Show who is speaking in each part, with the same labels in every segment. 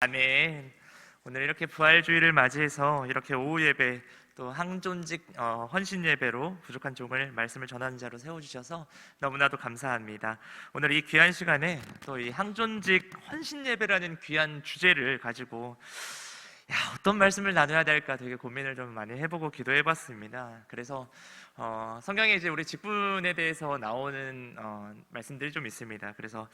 Speaker 1: 아멘. 오늘 이렇게 부활주의를 맞이해서 이렇게 오후 예배 또 항존직 헌신 예배로 부족한 종을 말씀을 전하는 자로 세워주셔서 너무나도 감사합니다. 오늘 이 귀한 시간에 또 이 항존직 헌신 예배라는 귀한 주제를 가지고 어떤 말씀을 나눠야 될까 되게 고민을 좀 많이 해보고 기도해봤습니다. 그래서 성경에 이제 우리 직분에 대해서 나오는 말씀들이 좀 있습니다. 그래서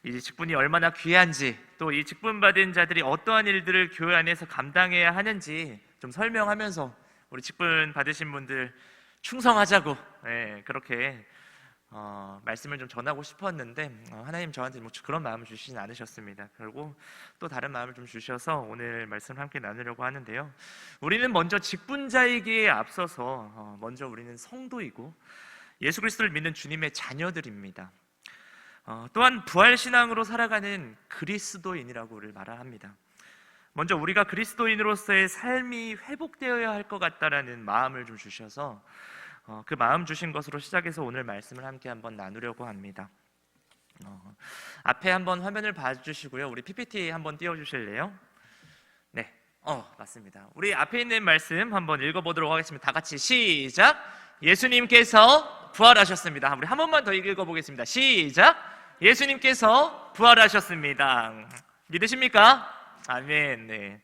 Speaker 1: 이 직분이 얼마나 귀한지, 또 이 직분 받은 자들이 어떠한 일들을 교회 안에서 감당해야 하는지 좀 설명하면서 우리 직분 받으신 분들 충성하자고, 그렇게 말씀을 좀 전하고 싶었는데 하나님 저한테 뭐 그런 마음을 주시진 않으셨습니다. 그리고 또 다른 마음을 좀 주셔서 오늘 말씀을 함께 나누려고 하는데요, 우리는 먼저 직분자이기에 앞서서 먼저 우리는 성도이고 예수 그리스도를 믿는 주님의 자녀들입니다. 또한 부활신앙으로 살아가는 그리스도인이라고 우리를 말합니다. 먼저 우리가 그리스도인으로서의 삶이 회복되어야 할 것 같다라는 마음을 좀 주셔서 그 마음 주신 것으로 시작해서 오늘 말씀을 함께 한번 나누려고 합니다. 앞에 한번 화면을 봐주시고요, 우리 PPT 한번 띄워주실래요? 네, 맞습니다. 우리 앞에 있는 말씀 한번 읽어보도록 하겠습니다. 다 같이 시작! 예수님께서 부활하셨습니다. 우리 한 번만 더 읽어보겠습니다. 시작! 예수님께서 부활하셨습니다. 믿으십니까? 아멘. 네.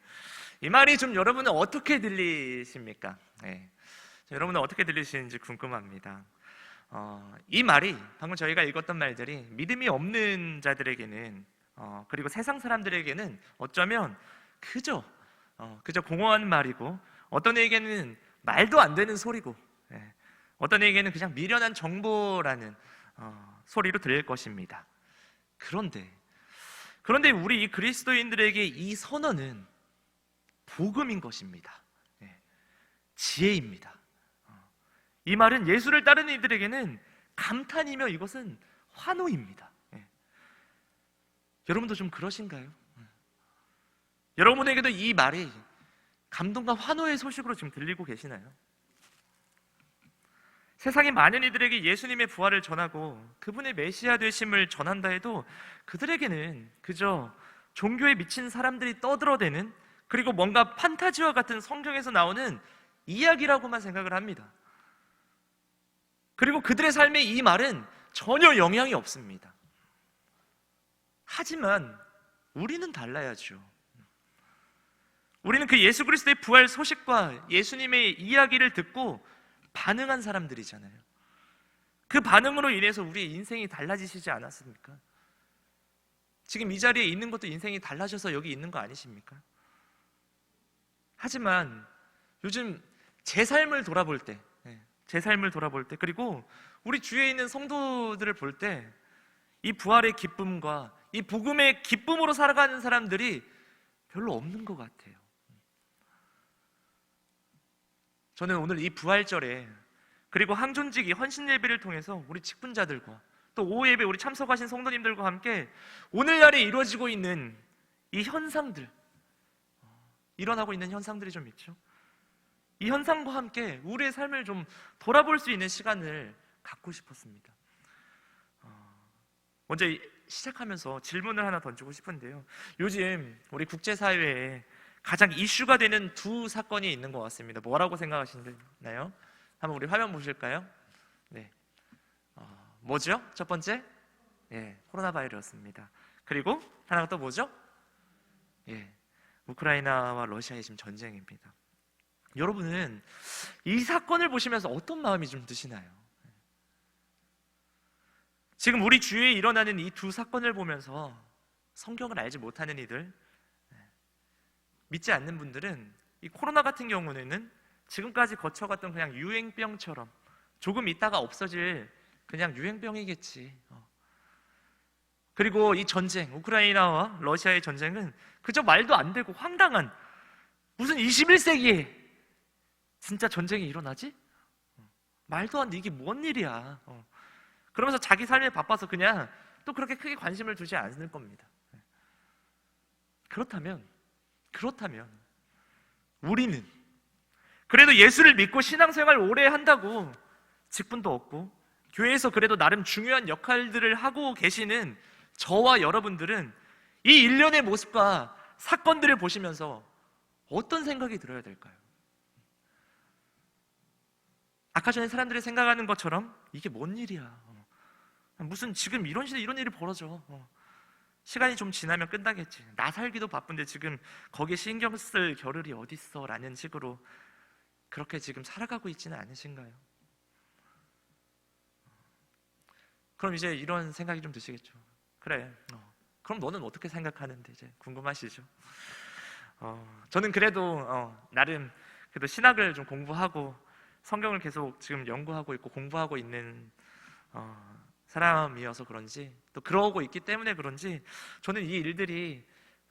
Speaker 1: 이 말이 좀 여러분은 어떻게 들리십니까? 네. 여러분은 어떻게 들리시는지 궁금합니다. 이 말이 방금 저희가 읽었던 말들이 믿음이 없는 자들에게는 그리고 세상 사람들에게는 어쩌면 그저 공허한 말이고, 어떤 이에게는 말도 안 되는 소리고, 어떤 이에게는 그냥 미련한 정보라는 소리로 들릴 것입니다. 그런데 우리 이 그리스도인들에게 이 선언은 복음인 것입니다. 지혜입니다. 이 말은 예수를 따르는 이들에게는 감탄이며 이것은 환호입니다. 여러분도 좀 그러신가요? 여러분에게도 이 말이 감동과 환호의 소식으로 지금 들리고 계시나요? 세상의 많은 이들에게 예수님의 부활을 전하고 그분의 메시아 되심을 전한다 해도 그들에게는 그저 종교에 미친 사람들이 떠들어대는, 그리고 뭔가 판타지와 같은 성경에서 나오는 이야기라고만 생각을 합니다. 그리고 그들의 삶에 이 말은 전혀 영향이 없습니다. 하지만 우리는 달라야죠. 우리는 그 예수 그리스도의 부활 소식과 예수님의 이야기를 듣고 반응한 사람들이잖아요. 그 반응으로 인해서 우리의 인생이 달라지시지 않았습니까? 지금 이 자리에 있는 것도 인생이 달라져서 여기 있는 거 아니십니까? 하지만 요즘 제 삶을 돌아볼 때, 그리고 우리 주위에 있는 성도들을 볼 때 이 부활의 기쁨과 이 복음의 기쁨으로 살아가는 사람들이 별로 없는 것 같아요. 저는 오늘 이 부활절에, 그리고 항존직이 헌신 예배를 통해서 우리 직분자들과 또 오후 예배 우리 참석하신 성도님들과 함께 오늘날에 이루어지고 있는 이 현상들, 일어나고 있는 현상들이 좀 있죠. 이 현상과 함께 우리의 삶을 좀 돌아볼 수 있는 시간을 갖고 싶었습니다. 먼저 시작하면서 질문을 하나 던지고 싶은데요, 요즘 우리 국제사회에 가장 이슈가 되는 두 사건이 있는 것 같습니다. 뭐라고 생각하시나요? 한번 우리 화면 보실까요? 네. 뭐죠? 첫 번째? 코로나 바이러스입니다. 그리고 하나가 또 뭐죠? 우크라이나와 러시아의 지금 전쟁입니다. 여러분은 이 사건을 보시면서 어떤 마음이 좀 드시나요? 지금 우리 주위에 일어나는 이 두 사건을 보면서 성경을 알지 못하는 이들, 믿지 않는 분들은 이 코로나 같은 경우에는 지금까지 거쳐갔던 그냥 유행병처럼 조금 있다가 없어질 그냥 유행병이겠지. 그리고 이 전쟁, 우크라이나와 러시아의 전쟁은 그저 말도 안 되고 황당한, 무슨 21세기에 진짜 전쟁이 일어나지? 말도 안 돼, 이게 뭔 일이야. 그러면서 자기 삶에 바빠서 그냥 또 그렇게 크게 관심을 두지 않을 겁니다. 그렇다면 우리는 그래도 예수를 믿고 신앙생활 오래 한다고 직분도 없고 교회에서 그래도 나름 중요한 역할들을 하고 계시는 저와 여러분들은 이 일련의 모습과 사건들을 보시면서 어떤 생각이 들어야 될까요? 아까 전에 사람들이 생각하는 것처럼 이게 뭔 일이야, 무슨 지금 이런 시대 이런 일이 벌어져, 시간이 좀 지나면 끝나겠지, 나 살기도 바쁜데 지금 거기에 신경 쓸 겨를이 어딨어 라는 식으로 그렇게 지금 살아가고 있지는 않으신가요? 그럼 이제 이런 생각이 좀 드시겠죠. 그래, 그럼 너는 어떻게 생각하는데, 이제 궁금하시죠? 저는 그래도 나름 그래도 신학을 좀 공부하고 성경을 계속 지금 연구하고 있고 공부하고 있는 사람이어서 그런지, 또 그러고 있기 때문에 그런지 저는 이 일들이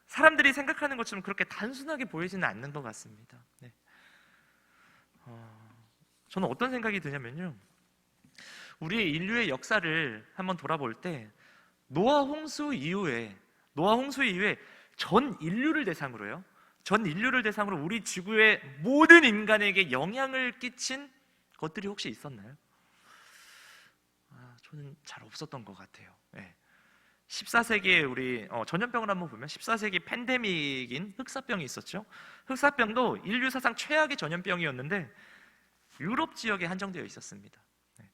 Speaker 1: 사람들이 생각하는 것처럼 그렇게 단순하게 보이지는 않는 것 같습니다. 네. 저는 어떤 생각이 드냐면요, 우리 인류의 역사를 한번 돌아볼 때 노아 홍수 이후에 전 인류를 대상으로요, 전 인류를 대상으로 우리 지구의 모든 인간에게 영향을 끼친 것들이 혹시 있었나요? 저는 잘 없었던 것 같아요. 네. 14세기에 우리 전염병을 한번 보면 14세기 팬데믹인 흑사병이 있었죠. 흑사병도 인류 사상 최악의 전염병이었는데 유럽 지역에 한정되어 있었습니다. 네.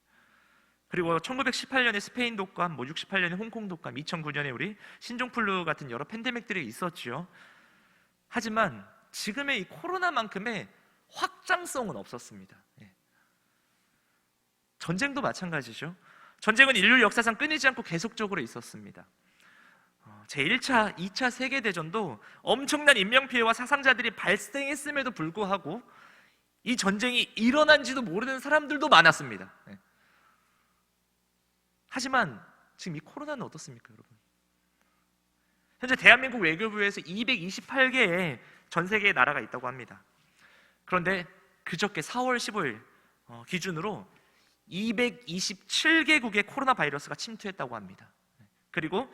Speaker 1: 그리고 1918년에 스페인 독감, 68년에 홍콩 독감, 2009년에 우리 신종플루 같은 여러 팬데믹들이 있었죠. 하지만 지금의 이 코로나만큼의 확장성은 없었습니다. 네. 전쟁도 마찬가지죠. 전쟁은 인류 역사상 끊이지 않고 계속적으로 있었습니다. 제1차, 2차 세계대전도 엄청난 인명피해와 사상자들이 발생했음에도 불구하고 이 전쟁이 일어난지도 모르는 사람들도 많았습니다. 네. 하지만 지금 이 코로나는 어떻습니까, 여러분? 현재 대한민국 외교부에서 228개의 전 세계의 나라가 있다고 합니다. 그런데 그저께 4월 15일 기준으로 227개국의 코로나 바이러스가 침투했다고 합니다. 그리고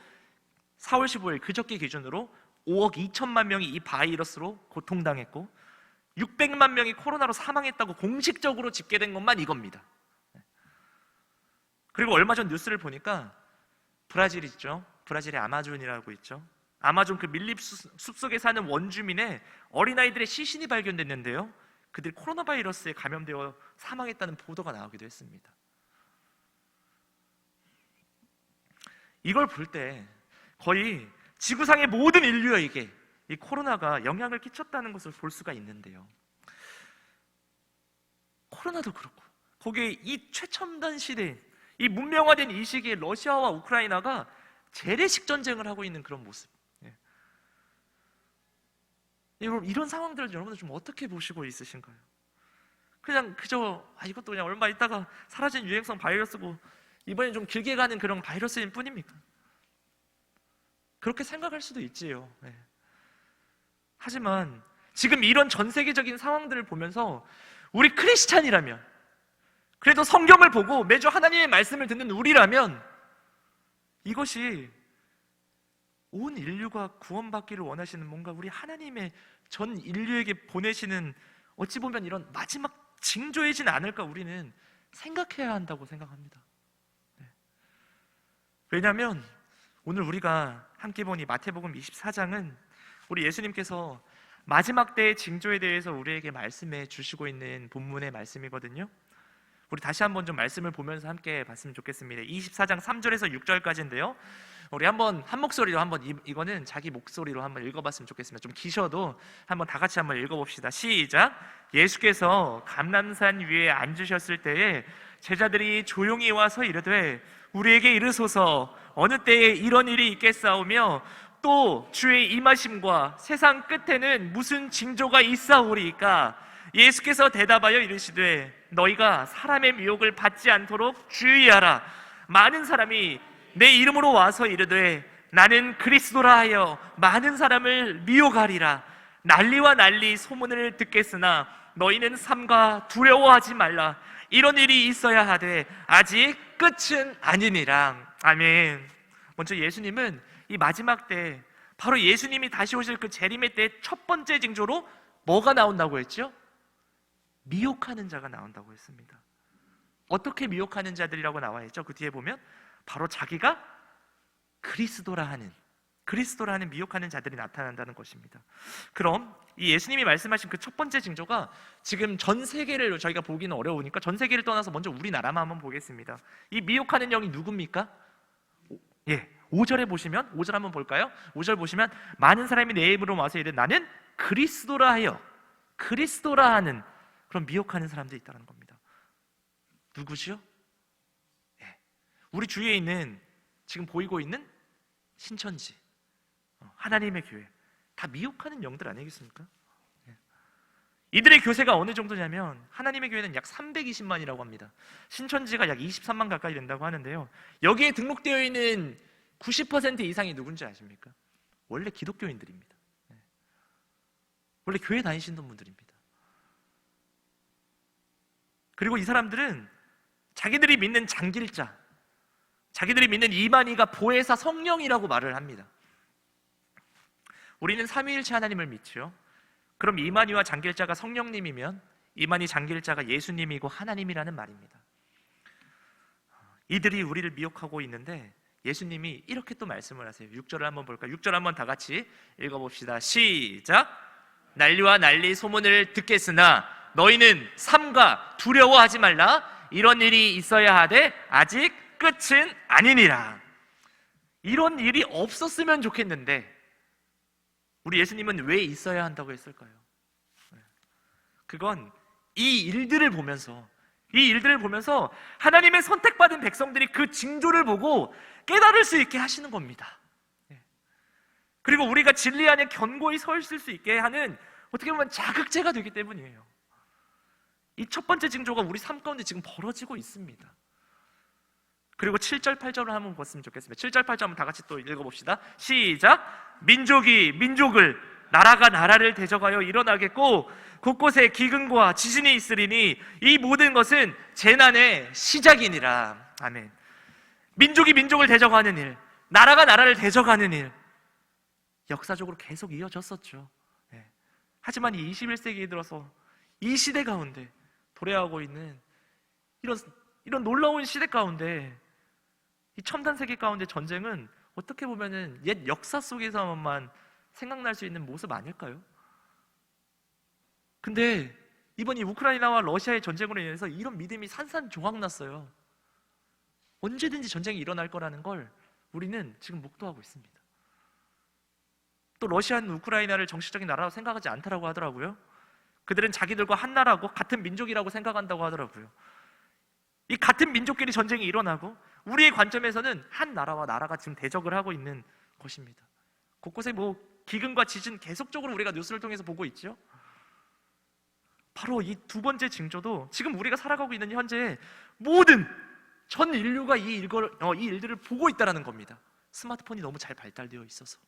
Speaker 1: 4월 15일 그저께 기준으로 5억 2천만 명이 이 바이러스로 고통당했고 600만 명이 코로나로 사망했다고 공식적으로 집계된 것만 이겁니다. 그리고 얼마 전 뉴스를 보니까 브라질 있죠. 브라질의 아마존이라고 있죠. 아마존 그 밀립 숲속에 사는 원주민의 어린아이들의 시신이 발견됐는데요, 그들이 코로나 바이러스에 감염되어 사망했다는 보도가 나오기도 했습니다. 이걸 볼 때 거의 지구상의 모든 인류에게 이 코로나가 영향을 끼쳤다는 것을 볼 수가 있는데요, 코로나도 그렇고 거기에 이 최첨단 시대에 이 문명화된 이 시기에 러시아와 우크라이나가 재래식 전쟁을 하고 있는 그런 모습, 여러분 이런 상황들을 여러분들 좀 어떻게 보시고 있으신가요? 그냥 그저 이것도 그냥 얼마 있다가 사라진 유행성 바이러스고 이번엔 좀 길게 가는 그런 바이러스일 뿐입니까? 그렇게 생각할 수도 있지요. 네. 하지만 지금 이런 전 세계적인 상황들을 보면서 우리 크리스찬이라면, 그래도 성경을 보고 매주 하나님의 말씀을 듣는 우리라면 이것이 온 인류가 구원받기를 원하시는 뭔가 우리 하나님의 전 인류에게 보내시는 어찌 보면 이런 마지막 징조이진 않을까 우리는 생각해야 한다고 생각합니다. 네. 왜냐하면 오늘 우리가 함께 본 이 마태복음 24장은 우리 예수님께서 마지막 때의 징조에 대해서 우리에게 말씀해 주시고 있는 본문의 말씀이거든요. 우리 다시 한번 좀 말씀을 보면서 함께 봤으면 좋겠습니다. 24장 3절에서 6절까지인데요, 우리 한번 한 목소리로 한번 이거는 자기 목소리로 한번 읽어봤으면 좋겠습니다. 좀 기셔도 한번 다 같이 한번 읽어봅시다. 시작. 예수께서 감람산 위에 앉으셨을 때에 제자들이 조용히 와서 이르되 우리에게 이르소서 어느 때에 이런 일이 있겠사오며 또 주의 임하심과 세상 끝에는 무슨 징조가 있사오리이까? 예수께서 대답하여 이르시되 너희가 사람의 미혹을 받지 않도록 주의하라. 많은 사람이 내 이름으로 와서 이르되 나는 그리스도라 하여 많은 사람을 미혹하리라. 난리와 난리 소문을 듣겠으나 너희는 삼가 두려워하지 말라. 이런 일이 있어야 하되 아직 끝은 아니니라. 아멘. 먼저 예수님은 이 마지막 때, 바로 예수님이 다시 오실 그 재림의 때 첫 번째 징조로 뭐가 나온다고 했죠? 미혹하는 자가 나온다고 했습니다. 어떻게 미혹하는 자들이라고 나와 있죠? 그 뒤에 보면 바로 자기가 그리스도라 하는 그리스도라는 미혹하는 자들이 나타난다는 것입니다. 그럼 이 예수님이 말씀하신 그 첫 번째 징조가 지금 전 세계를 저희가 보기는 어려우니까 전 세계를 떠나서 먼저 우리나라만 한번 보겠습니다. 이 미혹하는 영이 누굽니까? 5절에 보시면, 5절 한번 볼까요? 5절 보시면 많은 사람이 내 입으로 와서 이르 나는 그리스도라 하여, 그리스도라 하는 그런 미혹하는 사람들이 있다는 겁니다. 누구시요? 우리 주위에 있는, 지금 보이고 있는 신천지, 하나님의 교회, 다 미혹하는 영들 아니겠습니까? 이들의 교세가 어느 정도냐면 하나님의 교회는 약 320만이라고 합니다. 신천지가 약 23만 가까이 된다고 하는데요, 여기에 등록되어 있는 90% 이상이 누군지 아십니까? 원래 기독교인들입니다. 원래 교회 다니시는 분들입니다. 그리고 이 사람들은 자기들이 믿는 장길자, 자기들이 믿는 이만희가 보혜사 성령이라고 말을 합니다. 우리는 삼위일체 하나님을 믿죠. 그럼 이만희와 장길자가 성령님이면 이만희 장길자가 예수님이고 하나님이라는 말입니다. 이들이 우리를 미혹하고 있는데 예수님이 이렇게 또 말씀을 하세요. 6절을 한번 볼까요? 6절 한번 다 같이 읽어봅시다. 시작! 난리와 난리 소문을 듣겠으나 너희는 삼가 두려워하지 말라. 이런 일이 있어야 하되 아직 끝은 아니니라. 이런 일이 없었으면 좋겠는데 우리 예수님은 왜 있어야 한다고 했을까요? 그건 이 일들을 보면서 하나님의 선택받은 백성들이 그 징조를 보고 깨달을 수 있게 하시는 겁니다. 그리고 우리가 진리 안에 견고히 서 있을 수 있게 하는, 어떻게 보면 자극제가 되기 때문이에요. 이 첫 번째 징조가 우리 삶 가운데 지금 벌어지고 있습니다. 그리고 7절 8절을 한번 봤으면 좋겠습니다. 7절 8절 한번 다 같이 또 읽어봅시다. 시작! 민족이 민족을, 나라가 나라를 대적하여 일어나겠고 곳곳에 기근과 지진이 있으리니 이 모든 것은 재난의 시작이니라. 아멘. 민족이 민족을 대적하는 일, 나라가 나라를 대적하는 일, 역사적으로 계속 이어졌었죠. 하지만 이 21세기에 들어서 이 시대 가운데 도래하고 있는 이런 놀라운 시대 가운데, 이 첨단 세계 가운데 전쟁은 어떻게 보면은 옛 역사 속에서만 생각날 수 있는 모습 아닐까요? 근데 이번 이 우크라이나와 러시아의 전쟁으로 인해서 이런 믿음이 산산조각났어요. 언제든지 전쟁이 일어날 거라는 걸 우리는 지금 목도하고 있습니다. 또 러시아는 우크라이나를 정치적인 나라로 생각하지 않다라고 하더라고요. 그들은 자기들과 한 나라고 같은 민족이라고 생각한다고 하더라고요. 이 같은 민족끼리 전쟁이 일어나고 우리의 관점에서는 한 나라와 나라가 지금 대적을 하고 있는 것입니다. 곳곳에 기근과 지진 계속적으로 우리가 뉴스를 통해서 보고 있죠. 바로 이 두 번째 징조도 지금 우리가 살아가고 있는 현재 모든 전 인류가 이 일들을 보고 있다는 겁니다. 스마트폰이 너무 잘 발달되어 있어서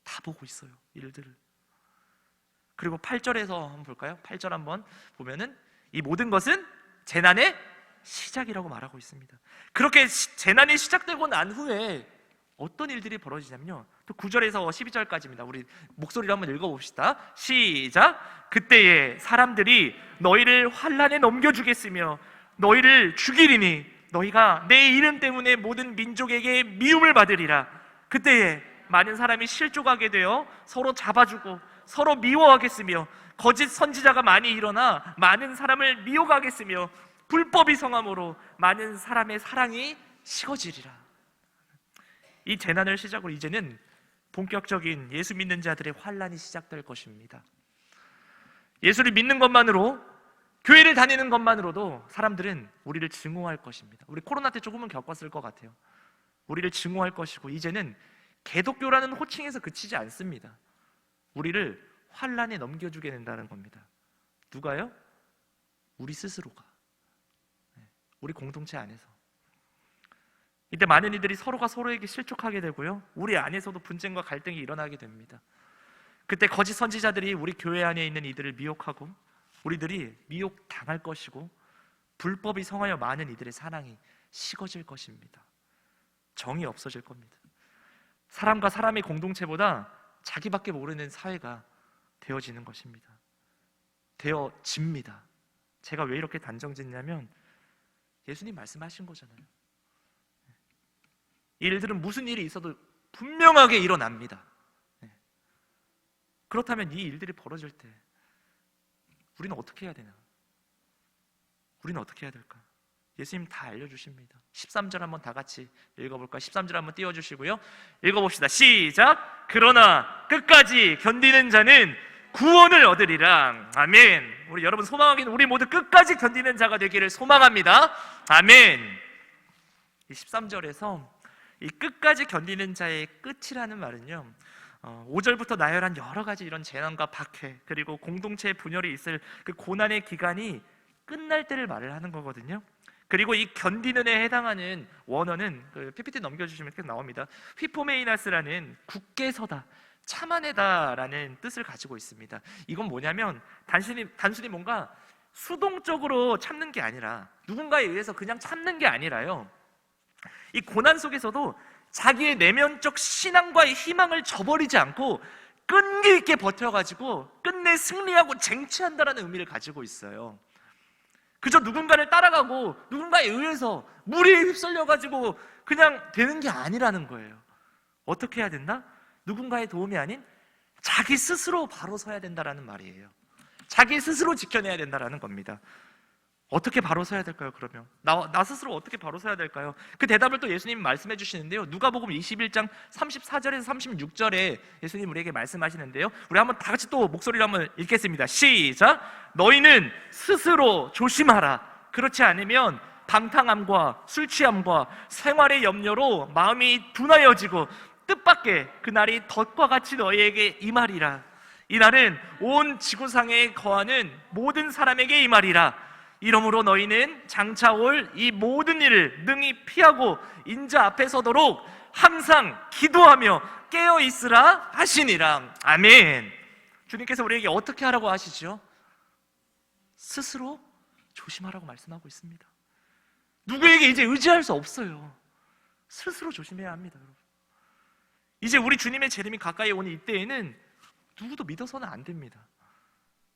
Speaker 1: 다 보고 있어요, 이 일들을. 그리고 8절에서 한번 볼까요? 8절 한번 보면은 이 모든 것은 재난의 시작이라고 말하고 있습니다. 그렇게 재난이 시작되고 난 후에 어떤 일들이 벌어지냐면요, 또 9절에서 12절까지입니다. 우리 목소리로 한번 읽어봅시다. 시작! 그때에 사람들이 너희를 환난에 넘겨주겠으며 너희를 죽이리니 너희가 내 이름 때문에 모든 민족에게 미움을 받으리라. 그때에 많은 사람이 실족하게 되어 서로 잡아주고 서로 미워하겠으며 거짓 선지자가 많이 일어나 많은 사람을 미혹하겠으며 불법이 성함으로 많은 사람의 사랑이 식어지리라. 이 재난을 시작으로 이제는 본격적인 예수 믿는 자들의 환난이 시작될 것입니다. 예수를 믿는 것만으로, 교회를 다니는 것만으로도 사람들은 우리를 증오할 것입니다. 우리 코로나 때 조금은 겪었을 것 같아요. 우리를 증오할 것이고 이제는 개독교라는 호칭에서 그치지 않습니다. 우리를 환난에 넘겨주게 된다는 겁니다. 누가요? 우리 스스로가, 우리 공동체 안에서. 이때 많은 이들이 서로가 서로에게 실족하게 되고요, 우리 안에서도 분쟁과 갈등이 일어나게 됩니다. 그때 거짓 선지자들이 우리 교회 안에 있는 이들을 미혹하고 우리들이 미혹당할 것이고 불법이 성하여 많은 이들의 사랑이 식어질 것입니다. 정이 없어질 겁니다. 사람과 사람의 공동체보다 자기밖에 모르는 사회가 되어지는 것입니다. 되어집니다. 제가 왜 이렇게 단정짓냐면 예수님 말씀하신 거잖아요. 이 일들은 무슨 일이 있어도 분명하게 일어납니다. 그렇다면 이 일들이 벌어질 때 우리는 어떻게 해야 되나? 우리는 어떻게 해야 될까? 예수님 다 알려주십니다. 13절 한번 다 같이 읽어볼까요? 13절 한번 띄워주시고요. 읽어봅시다. 시작! 그러나 끝까지 견디는 자는 구원을 얻으리라. 아멘. 우리 여러분 소망하기는 우리 모두 끝까지 견디는 자가 되기를 소망합니다. 아멘. 이 13절에서 이 끝까지 견디는 자의 끝이라는 말은요, 5절부터 나열한 여러 가지 이런 재난과 박해, 그리고 공동체의 분열이 있을 그 고난의 기간이 끝날 때를 말을 하는 거거든요. 그리고 이 견디는에 해당하는 원어는 그 PPT 넘겨주시면 이렇게 나옵니다. 휘포메이나스라는 굳게 서다, 참아내다라는 뜻을 가지고 있습니다. 이건 뭐냐면 단순히 뭔가 수동적으로 참는 게 아니라, 누군가에 의해서 그냥 참는 게 아니라요, 이 고난 속에서도 자기의 내면적 신앙과의 희망을 저버리지 않고 끈기 있게 버텨가지고 끝내 승리하고 쟁취한다라는 의미를 가지고 있어요. 그저 누군가를 따라가고 누군가에 의해서 무리에 휩쓸려가지고 그냥 되는 게 아니라는 거예요. 어떻게 해야 된다? 누군가의 도움이 아닌 자기 스스로 바로 서야 된다라는 말이에요. 자기 스스로 지켜내야 된다라는 겁니다. 어떻게 바로 서야 될까요? 그러면 나 스스로 어떻게 바로 서야 될까요? 그 대답을 또 예수님 말씀해 주시는데요, 누가복음 21장 34절에서 36절에 예수님 우리에게 말씀하시는데요, 우리 한번 다 같이 또 목소리를 한번 읽겠습니다. 시작! 너희는 스스로 조심하라. 그렇지 않으면 방탕함과 술취함과 생활의 염려로 마음이 둔하여지고 뜻밖의 그날이 덫과 같이 너희에게 임하리라. 이날은 온 지구상에 거하는 모든 사람에게 임하리라. 이러므로 너희는 장차 올 이 모든 일을 능히 피하고 인자 앞에 서도록 항상 기도하며 깨어 있으라 하시니라. 아멘. 주님께서 우리에게 어떻게 하라고 하시죠? 스스로 조심하라고 말씀하고 있습니다. 누구에게 이제 의지할 수 없어요. 스스로 조심해야 합니다, 여러분. 이제 우리 주님의 재림이 가까이 오는 이때에는 누구도 믿어서는 안 됩니다.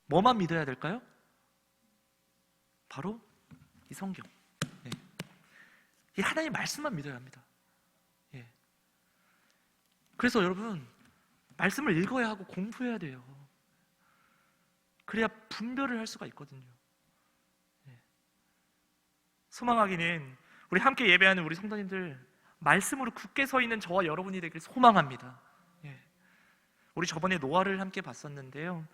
Speaker 1: 뭐만 믿어야 될까요? 바로 이 성경, 이 하나님의 말씀만 믿어야 합니다. 그래서 여러분, 말씀을 읽어야 하고 공부해야 돼요. 그래야 분별을 할 수가 있거든요. 소망하기는 우리 함께 예배하는 우리 성도님들, 말씀으로 굳게 서 있는 저와 여러분이 되길 소망합니다. 우리 저번에 노아를 함께 봤었는데요,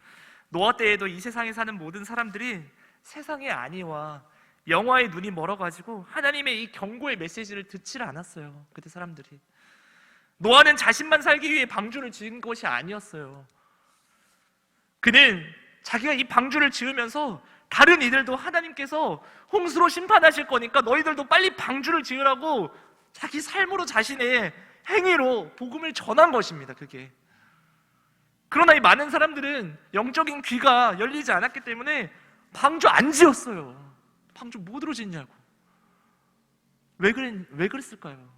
Speaker 1: 노아 때에도 이 세상에 사는 모든 사람들이 세상의 안위와 영화의 눈이 멀어가지고 하나님의 이 경고의 메시지를 듣지를 않았어요. 그때 사람들이. 노아는 자신만 살기 위해 방주를 지은 것이 아니었어요. 그는 자기가 이 방주를 지으면서 다른 이들도 하나님께서 홍수로 심판하실 거니까 너희들도 빨리 방주를 지으라고 자기 삶으로, 자신의 행위로 복음을 전한 것입니다. 그게. 그러나 이 많은 사람들은 영적인 귀가 열리지 않았기 때문에 방주 안 지었어요. 방주 뭐 들어짓냐고. 왜 그랬을까요?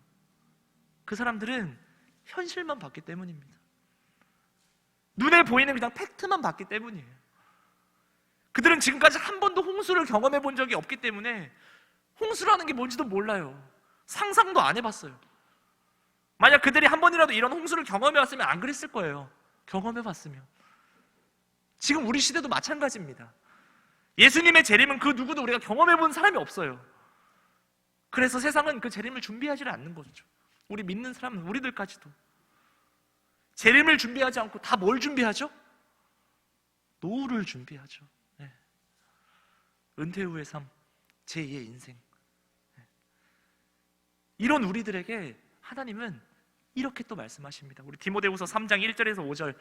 Speaker 1: 그 사람들은 현실만 봤기 때문입니다. 눈에 보이는 그냥 팩트만 봤기 때문이에요. 그들은 지금까지 한 번도 홍수를 경험해 본 적이 없기 때문에 홍수라는 게 뭔지도 몰라요. 상상도 안 해봤어요. 만약 그들이 한 번이라도 이런 홍수를 경험해 봤으면 안 그랬을 거예요. 경험해 봤으면. 지금 우리 시대도 마찬가지입니다. 예수님의 재림은 그 누구도 우리가 경험해 본 사람이 없어요. 그래서 세상은 그 재림을 준비하지 않는 거죠. 우리 믿는 사람은, 우리들까지도. 재림을 준비하지 않고 다 뭘 준비하죠? 노후를 준비하죠. 은퇴 후의 삶, 제2의 인생. 이런 우리들에게 하나님은 이렇게 또 말씀하십니다. 우리 디모데후서 3장 1절에서 5절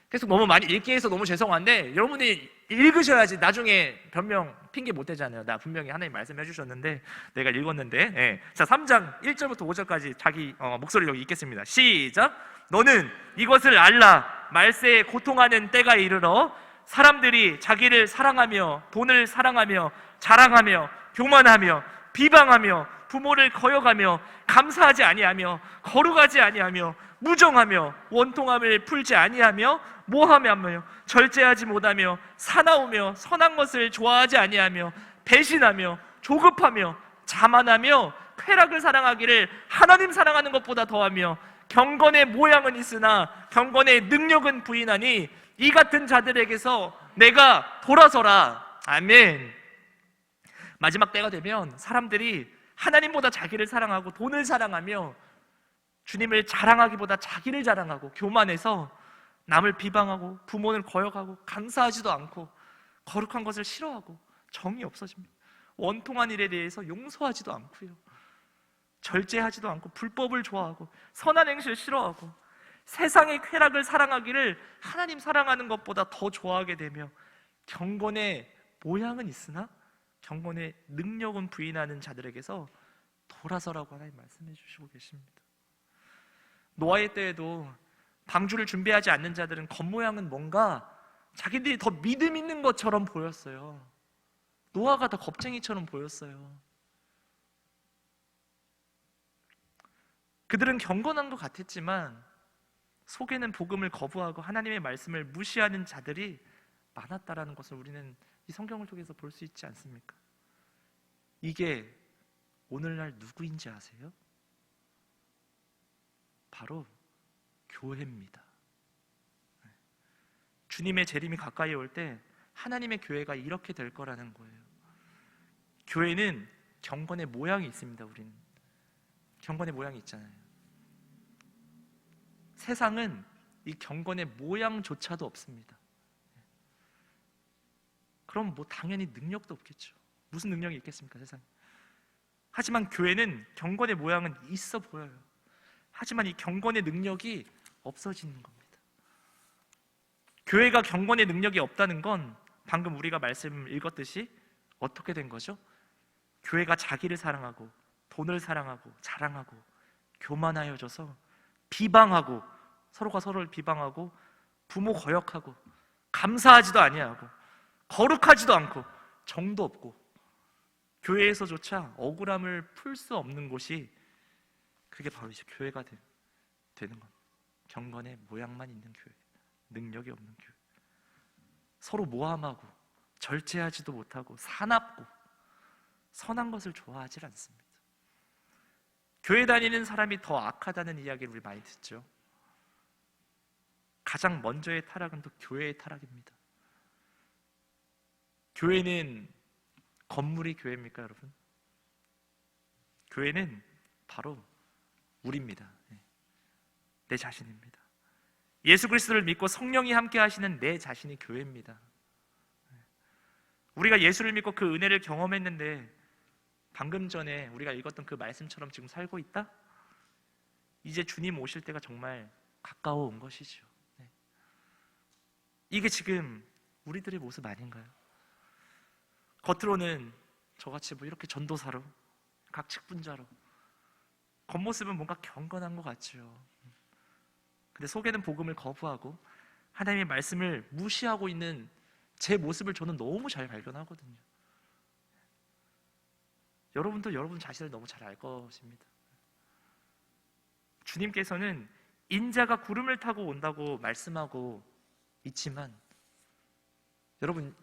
Speaker 1: 계속 너무 많이 읽게 해서 너무 죄송한데 여러분이 읽으셔야지 나중에 변명 핑계 못 대잖아요. 나 분명히 하나님 말씀해 주셨는데 내가 읽었는데. 자, 3장 1절부터 5절까지 자기 목소리로 읽겠습니다. 시작! 너는 이것을 알라. 말세에 고통하는 때가 이르러 사람들이 자기를 사랑하며 돈을 사랑하며 자랑하며 교만하며 비방하며 부모를 거역하며 감사하지 아니하며 거룩하지 아니하며 무정하며 원통함을 풀지 아니하며 모함하며 절제하지 못하며 사나우며 선한 것을 좋아하지 아니하며 배신하며 조급하며 자만하며 쾌락을 사랑하기를 하나님 사랑하는 것보다 더하며 경건의 모양은 있으나 경건의 능력은 부인하니 이 같은 자들에게서 내가 돌아서라. 아멘. 마지막 때가 되면 사람들이 하나님보다 자기를 사랑하고 돈을 사랑하며 주님을 자랑하기보다 자기를 자랑하고 교만해서 남을 비방하고 부모를 거역하고 감사하지도 않고 거룩한 것을 싫어하고 정이 없어집니다. 원통한 일에 대해서 용서하지도 않고요, 절제하지도 않고 불법을 좋아하고 선한 행실을 싫어하고 세상의 쾌락을 사랑하기를 하나님 사랑하는 것보다 더 좋아하게 되며 경건의 모양은 있으나 경건의 능력은 부인하는 자들에게서 돌아서라고 하나님 말씀해 주시고 계십니다. 노아의 때에도 방주를 준비하지 않는 자들은 겉모양은 뭔가 자기들이 더 믿음 있는 것처럼 보였어요. 노아가 더 겁쟁이처럼 보였어요. 그들은 경건한 것 같았지만 속에는 복음을 거부하고 하나님의 말씀을 무시하는 자들이 많았다라는 것을 우리는 이 성경을 통해서 볼 수 있지 않습니까? 이게 오늘날 누구인지 아세요? 바로 교회입니다. 주님의 재림이 가까이 올 때 하나님의 교회가 이렇게 될 거라는 거예요. 교회는 경건의 모양이 있습니다. 우리는 경건의 모양이 있잖아요. 세상은 이 경건의 모양조차도 없습니다. 그럼 뭐 당연히 능력도 없겠죠. 무슨 능력이 있겠습니까, 세상에? 하지만 교회는 경건의 모양은 있어 보여요. 하지만 이 경건의 능력이 없어지는 겁니다. 교회가 경건의 능력이 없다는 건 방금 우리가 말씀 읽었듯이 어떻게 된 거죠? 교회가 자기를 사랑하고 돈을 사랑하고 자랑하고 교만하여져서 비방하고 서로가 서로를 비방하고 부모 거역하고 감사하지도 아니하고 거룩하지도 않고 정도 없고 교회에서조차 억울함을 풀 수 없는 곳이 그게 바로 이제 교회가 되는 것. 경건의 모양만 있는 교회, 능력이 없는 교회. 서로 모함하고 절제하지도 못하고 사납고 선한 것을 좋아하지 않습니다. 교회 다니는 사람이 더 악하다는 이야기를 우리 많이 듣죠. 가장 먼저의 타락은 또 교회의 타락입니다. 교회는 건물이 교회입니까, 여러분? 교회는 바로 우리입니다. 내 자신입니다. 예수 그리스도를 믿고 성령이 함께 하시는 내 자신이 교회입니다. 우리가 예수를 믿고 그 은혜를 경험했는데 방금 전에 우리가 읽었던 그 말씀처럼 지금 살고 있다? 이제 주님 오실 때가 정말 가까워 온 것이죠. 이게 지금 우리들의 모습 아닌가요? 겉으로는 저같이 뭐 이렇게 전도사로 각 직분자로 겉모습은 뭔가 경건한 것 같죠. 근데 속에는 복음을 거부하고 하나님의 말씀을 무시하고 있는 제 모습을 저는 너무 잘 발견하거든요. 여러분도 여러분 자신을 너무 잘 알 것입니다. 주님께서는 인자가 구름을 타고 온다고 말씀하고 있지만 여러분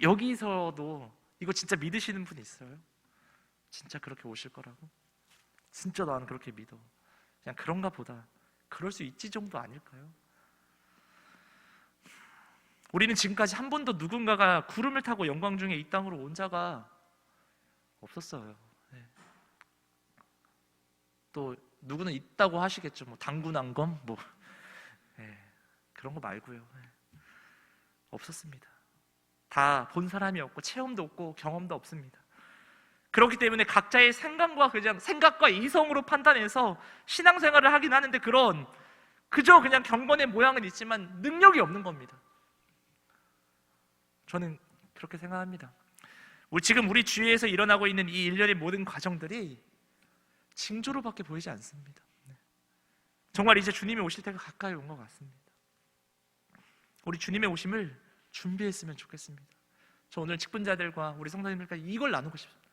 Speaker 1: 여기서도 이거 진짜 믿으시는 분 있어요? 진짜 그렇게 오실 거라고? 진짜 나는 그렇게 믿어. 그냥 그런가 보다. 그럴 수 있지 정도 아닐까요? 우리는 지금까지 한 번도 누군가가 구름을 타고 영광 중에 이 땅으로 온 자가 없었어요. 네. 또 누구는 있다고 하시겠죠. 뭐 당군안검 뭐 네. 그런 거 말고요. 네. 없었습니다. 다 본 사람이 없고 체험도 없고 경험도 없습니다. 그렇기 때문에 각자의 생각과 이성으로 판단해서 신앙생활을 하긴 하는데 그저 그냥 경건의 모양은 있지만 능력이 없는 겁니다. 저는 그렇게 생각합니다. 지금 우리 주위에서 일어나고 있는 이 일련의 모든 과정들이 징조로밖에 보이지 않습니다. 정말 이제 주님이 오실 때가 가까이 온 것 같습니다. 우리 주님의 오심을 준비했으면 좋겠습니다. 저 오늘 직분자들과 우리 성도님들과 이걸 나누고 싶습니다.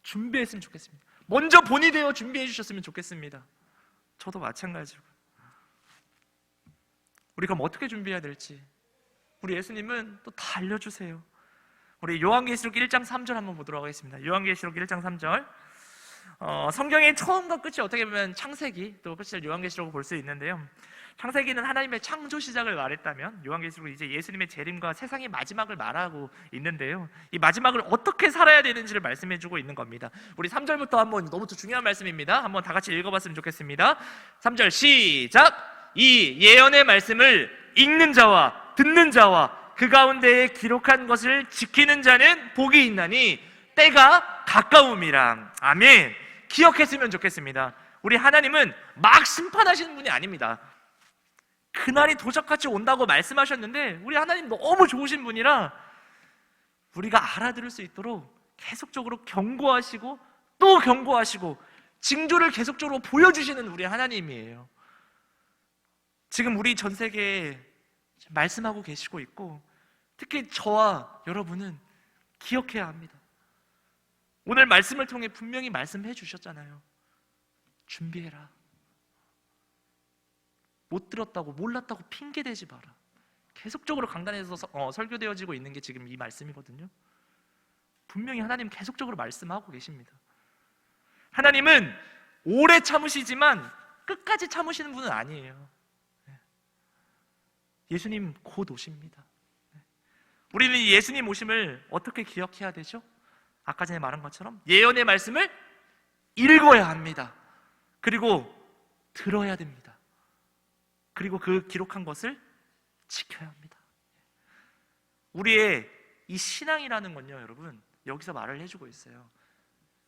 Speaker 1: 준비했으면 좋겠습니다. 먼저 본이 되어 준비해 주셨으면 좋겠습니다. 저도 마찬가지고. 우리 그럼 어떻게 준비해야 될지 우리 예수님은 또 다 알려주세요. 우리 요한계시록 1장 3절 한번 보도록 하겠습니다. 요한계시록 1장 3절 성경의 처음과 끝이 어떻게 보면 창세기, 또 끝을 요한계시록으로 볼 수 있는데요. 창세기는 하나님의 창조 시작을 말했다면 요한계시록은 이제 예수님의 재림과 세상의 마지막을 말하고 있는데요. 이 마지막을 어떻게 살아야 되는지를 말씀해주고 있는 겁니다. 우리 3절부터 한번, 너무 중요한 말씀입니다. 한번 다 같이 읽어봤으면 좋겠습니다. 3절 시작! 이 예언의 말씀을 읽는 자와 듣는 자와 그 가운데에 기록한 것을 지키는 자는 복이 있나니 때가 가까움이라. 아멘. 기억했으면 좋겠습니다. 우리 하나님은 막 심판하시는 분이 아닙니다. 그날이 도적같이 온다고 말씀하셨는데 우리 하나님 너무 좋으신 분이라 우리가 알아들을 수 있도록 계속적으로 경고하시고 또 경고하시고 징조를 계속적으로 보여주시는 우리 하나님이에요. 지금 우리 전 세계에 말씀하고 계시고 있고, 특히 저와 여러분은 기억해야 합니다. 오늘 말씀을 통해 분명히 말씀해 주셨잖아요. 준비해라. 못 들었다고, 몰랐다고 핑계대지 마라. 계속적으로 강단에서 설교되어지고 있는 게 지금 이 말씀이거든요. 분명히 하나님 계속적으로 말씀하고 계십니다. 하나님은 오래 참으시지만 끝까지 참으시는 분은 아니에요. 예수님 곧 오십니다. 우리는 이 예수님 오심을 어떻게 기억해야 되죠? 아까 전에 말한 것처럼 예언의 말씀을 읽어야 합니다. 그리고 들어야 됩니다. 그리고 그 기록한 것을 지켜야 합니다. 우리의 이 신앙이라는 건요, 여러분, 여기서 말을 해주고 있어요.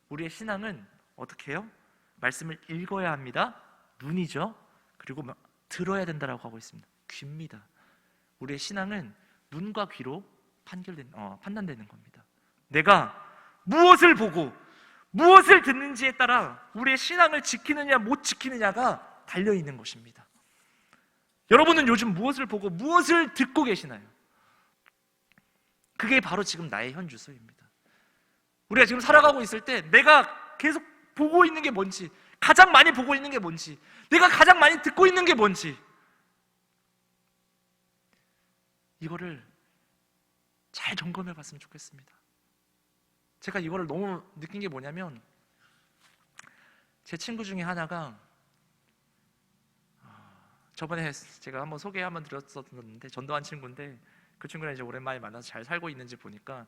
Speaker 1: 우리의 신앙은 어떻게 해요? 말씀을 읽어야 합니다. 눈이죠. 그리고 들어야 된다라고 하고 있습니다. 귀입니다. 우리의 신앙은 눈과 귀로 판단되는 겁니다. 내가 무엇을 보고 무엇을 듣는지에 따라 우리의 신앙을 지키느냐 못 지키느냐가 달려있는 것입니다. 여러분은 요즘 무엇을 보고 무엇을 듣고 계시나요? 그게 바로 지금 나의 현주소입니다. 우리가 지금 살아가고 있을 때 내가 계속 보고 있는 게 뭔지, 가장 많이 보고 있는 게 뭔지, 내가 가장 많이 듣고 있는 게 뭔지, 이거를 잘 점검해 봤으면 좋겠습니다. 제가 이거를 너무 느낀 게 뭐냐면, 제 친구 중에 하나가 저번에 제가 한번 소개 한번 드렸었는데, 전도한 친구인데 그 친구랑 이제 오랜만에 만나서 잘 살고 있는지 보니까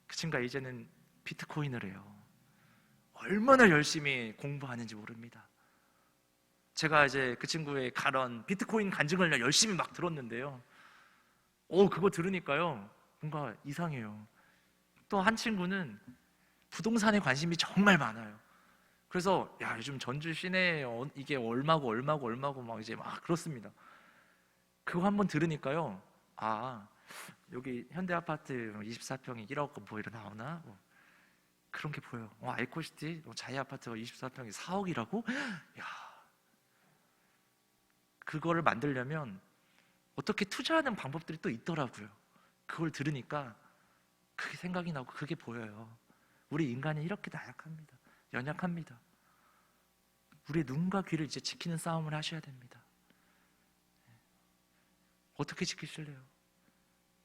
Speaker 1: 그 친구가 이제는 비트코인을 해요. 얼마나 열심히 공부하는지 모릅니다. 제가 이제 그 친구의 비트코인 간증을 열심히 막 들었는데요, 그거 들으니까요 뭔가 이상해요. 또 한 친구는 부동산에 관심이 정말 많아요. 그래서 요즘 전주 시내에 이게 얼마고 막 이제 막 그렇습니다. 그거 한번 들으니까요, 여기 현대아파트 24평이 1억 뭐 이러 나오나? 그런 게 보여요. 아이코시티 자이아파트가 24평이 4억이라고? 그거를 만들려면 어떻게 투자하는 방법들이 또 있더라고요. 그걸 들으니까 그게 생각이 나고 그게 보여요. 우리 인간이 이렇게 나약합니다. 연약합니다. 우리의 눈과 귀를 이제 지키는 싸움을 하셔야 됩니다. 어떻게 지키실래요?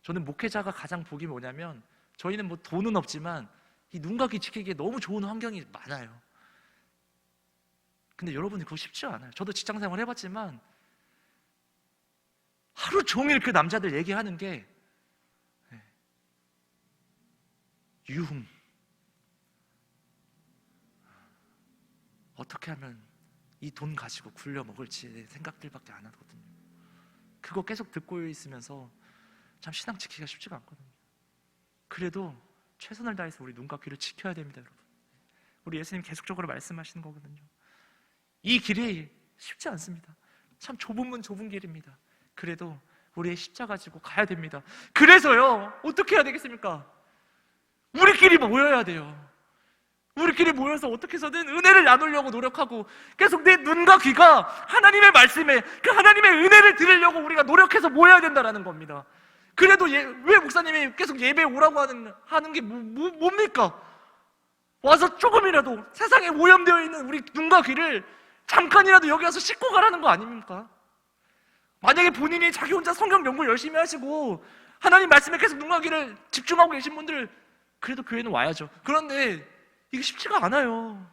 Speaker 1: 저는 목회자가 가장 복이 뭐냐면, 저희는 뭐 돈은 없지만 이 눈과 귀 지키기에 너무 좋은 환경이 많아요. 근데 여러분이 그거 쉽지 않아요. 저도 직장생활 해봤지만 하루 종일 그 남자들 얘기하는 게 유흥, 어떻게 하면 이 돈 가지고 굴려 먹을지 생각들밖에 안 하거든요. 그거 계속 듣고 있으면서 참 신앙 지키기가 쉽지가 않거든요. 그래도 최선을 다해서 우리 눈과 귀를 지켜야 됩니다, 여러분. 우리 예수님 계속적으로 말씀하시는 거거든요. 이 길이 쉽지 않습니다. 참 좁은 길입니다. 그래도 우리의 십자가 지고 가야 됩니다. 그래서요, 어떻게 해야 되겠습니까? 우리끼리 모여야 돼요. 우리끼리 모여서 어떻게 해서든 은혜를 나누려고 노력하고, 계속 내 눈과 귀가 하나님의 말씀에, 그 하나님의 은혜를 들으려고 우리가 노력해서 모여야 된다는 겁니다. 그래도 왜 목사님이 계속 예배에 오라고 하는 게 뭡니까? 와서 조금이라도 세상에 오염되어 있는 우리 눈과 귀를 잠깐이라도 여기 와서 씻고 가라는 거 아닙니까? 만약에 본인이 자기 혼자 성경 연구 열심히 하시고 하나님 말씀에 계속 눈과 귀를 집중하고 계신 분들, 그래도 교회는 와야죠. 그런데 이게 쉽지가 않아요.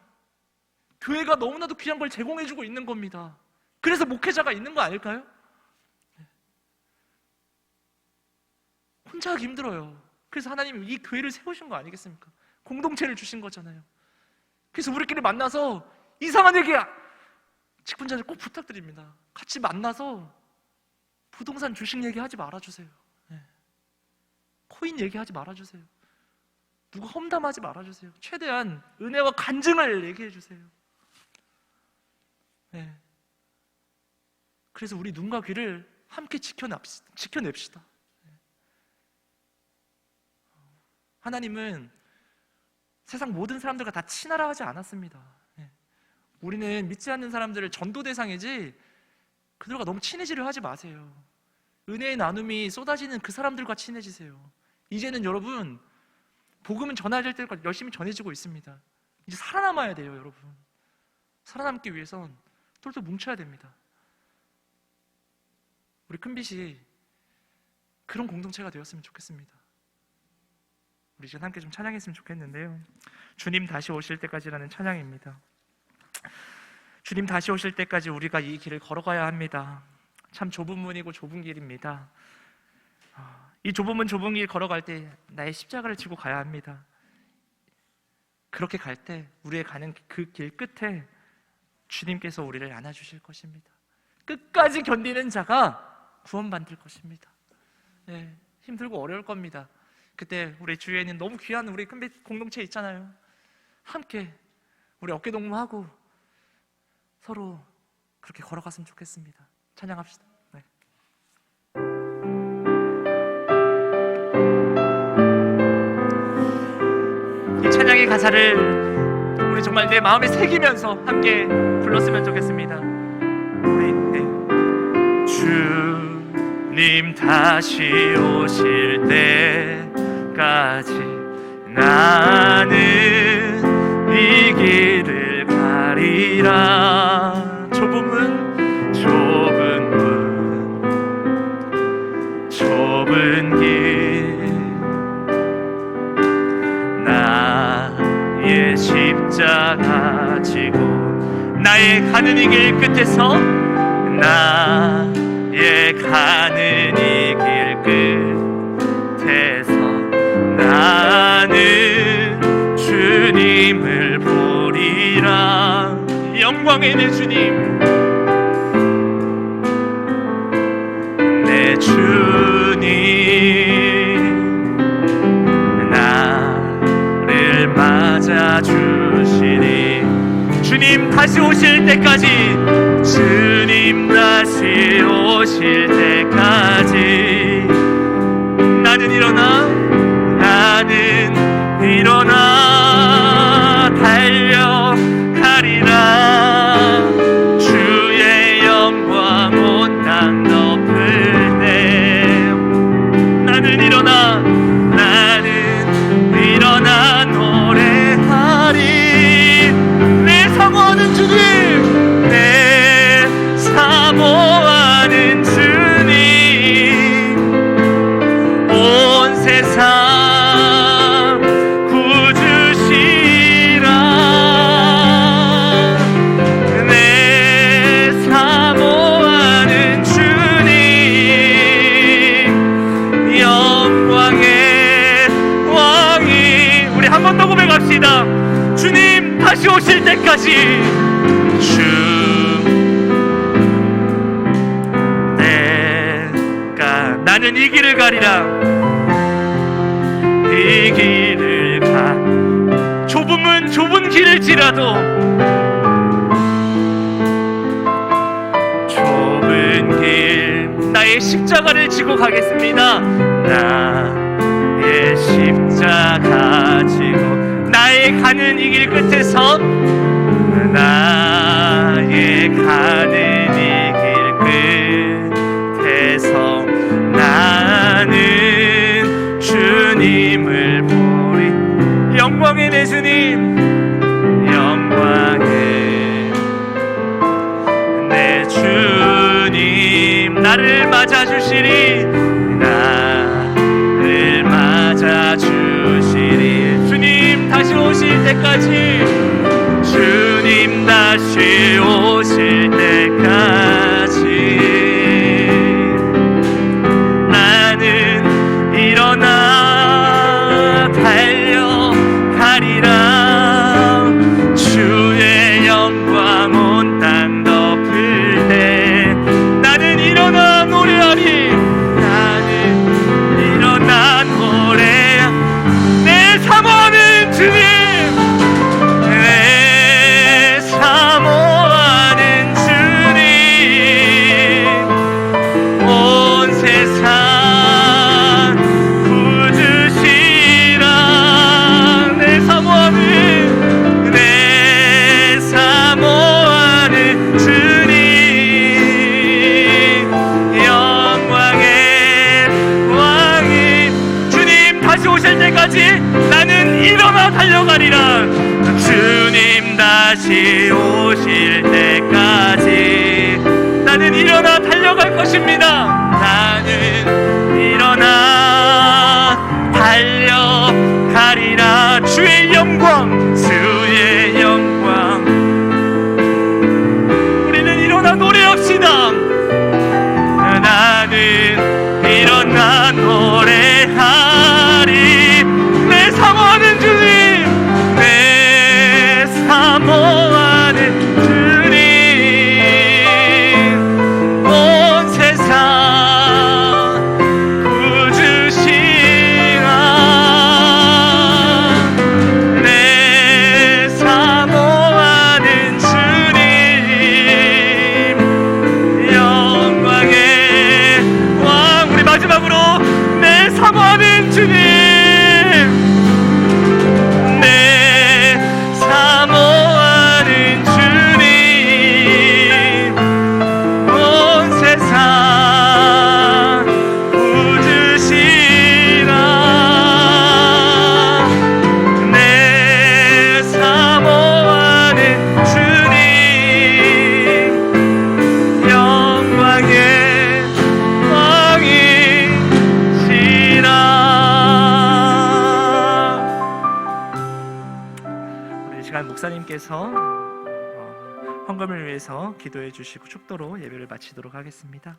Speaker 1: 교회가 너무나도 귀한 걸 제공해주고 있는 겁니다. 그래서 목회자가 있는 거 아닐까요? 혼자 하기 힘들어요. 그래서 하나님이 이 교회를 세우신 거 아니겠습니까? 공동체를 주신 거잖아요. 그래서 우리끼리 만나서 이상한 얘기야! 직분자들 꼭 부탁드립니다. 같이 만나서 부동산 주식 얘기하지 말아주세요. 코인 얘기하지 말아주세요. 누구 험담하지 말아주세요. 최대한 은혜와 간증을 얘기해주세요. 그래서 우리 눈과 귀를 함께 지켜냅시다. 하나님은 세상 모든 사람들과 다 친하라 하지 않았습니다. 우리는 믿지 않는 사람들을 전도 대상이지 그들과 너무 친해지려 하지 마세요. 은혜의 나눔이 쏟아지는 그 사람들과 친해지세요. 이제는 여러분 복음은 전해질 때까지 열심히 전해지고 있습니다. 이제 살아남아야 돼요. 여러분 살아남기 위해선 똘똘 뭉쳐야 됩니다. 우리 큰빛이 그런 공동체가 되었으면 좋겠습니다. 우리 지금 함께 좀 찬양했으면 좋겠는데요. 주님 다시 오실 때까지라는 찬양입니다. 주님 다시 오실 때까지 우리가 이 길을 걸어가야 합니다. 참 좁은 문이고 좁은 길입니다. 이 좁은 문 좁은 길 걸어갈 때 나의 십자가를 지고 가야 합니다. 그렇게 갈 때 우리의 가는 그 길 끝에 주님께서 우리를 안아주실 것입니다. 끝까지 견디는 자가 구원받을 것입니다. 힘들고 어려울 겁니다. 그때 우리 주위에는 너무 귀한 우리 큰빛 공동체 있잖아요. 함께 우리 어깨동무하고 서로 그렇게 걸어갔으면 좋겠습니다. 찬양합시다. 이 찬양의 가사를 우리 정말 내 마음에 새기면서 함께 불렀으면 좋겠습니다. 주님 다시 오실 때까지 나는 이 길을 가리라. 좁은 길 나의 십자가 지고 나의 가는 이 길 끝에서 나의 가는 이 길 끝에서 나는 주님을 보리라. 영광의 내 주님, 내 주님 나를 맞아주시니 주님 다시 오실 때까지 주님 다시 오실 때까지 나는 일어나 달려가리라. 주의 영광 온 땅 덮을 때 나는 일어나 노래하리. 내 사모하는 주님, 내 사모하는 주님, 온 세상 구주시라. 내 사모하는 주님, 영광의 왕이. 우리 한 번 더 고백합시다. 주님 다시 오실 때까지 나는 이 길을 가리라. 이 길을 가. 좁은 길일지라도 좁은 길 나의 십자가를 지고 가겠습니다. 나의 십자가 지고 나의 가는 이 길 끝에서 나의 가는 이 길 끝에서 나는 주님을 보리. 영광의 내 주님, 영광의 내 주님 나를 맞아주시리. 나를 맞아주시리. 주님 다시 오실 때까지 주님 다시 오실 때까지 나는 일어나 달려가리라. 주의 영광 온 땅 덮을 때 나는 일어나 노래하리. 나는 일어나 노래 내 사모하는 주님, 내 사모하는 주님, 온 세상 구주시라. 내 사모하는 주님, 영광의 왕이 주님 다시 오실 때까지 나는 일어나 달려가리라. 주님 다시 오실 때까지 나는 일어나 달려갈 것입니다. 나는 일어나 달려가리라. 주의 영광, 주의 영광. 우리는 일어나 노래합시다. 나는 일어나 노래하리. 내 사모하는 주님, 내 사모하는 주님, 온 세상 구주시라. 내 사모하는 주님, 영광의 왕. 우리 마지막으로 내 사모하는 주님, 내 사모하는 주님, 온 세상 구주시라. 내 사모하는 주님, 영광의 왕이시라. 우리 이 시간 목사님께서 헌금을 위해서 기도해 주시고 축도로 예배를 마치도록 하겠습니다.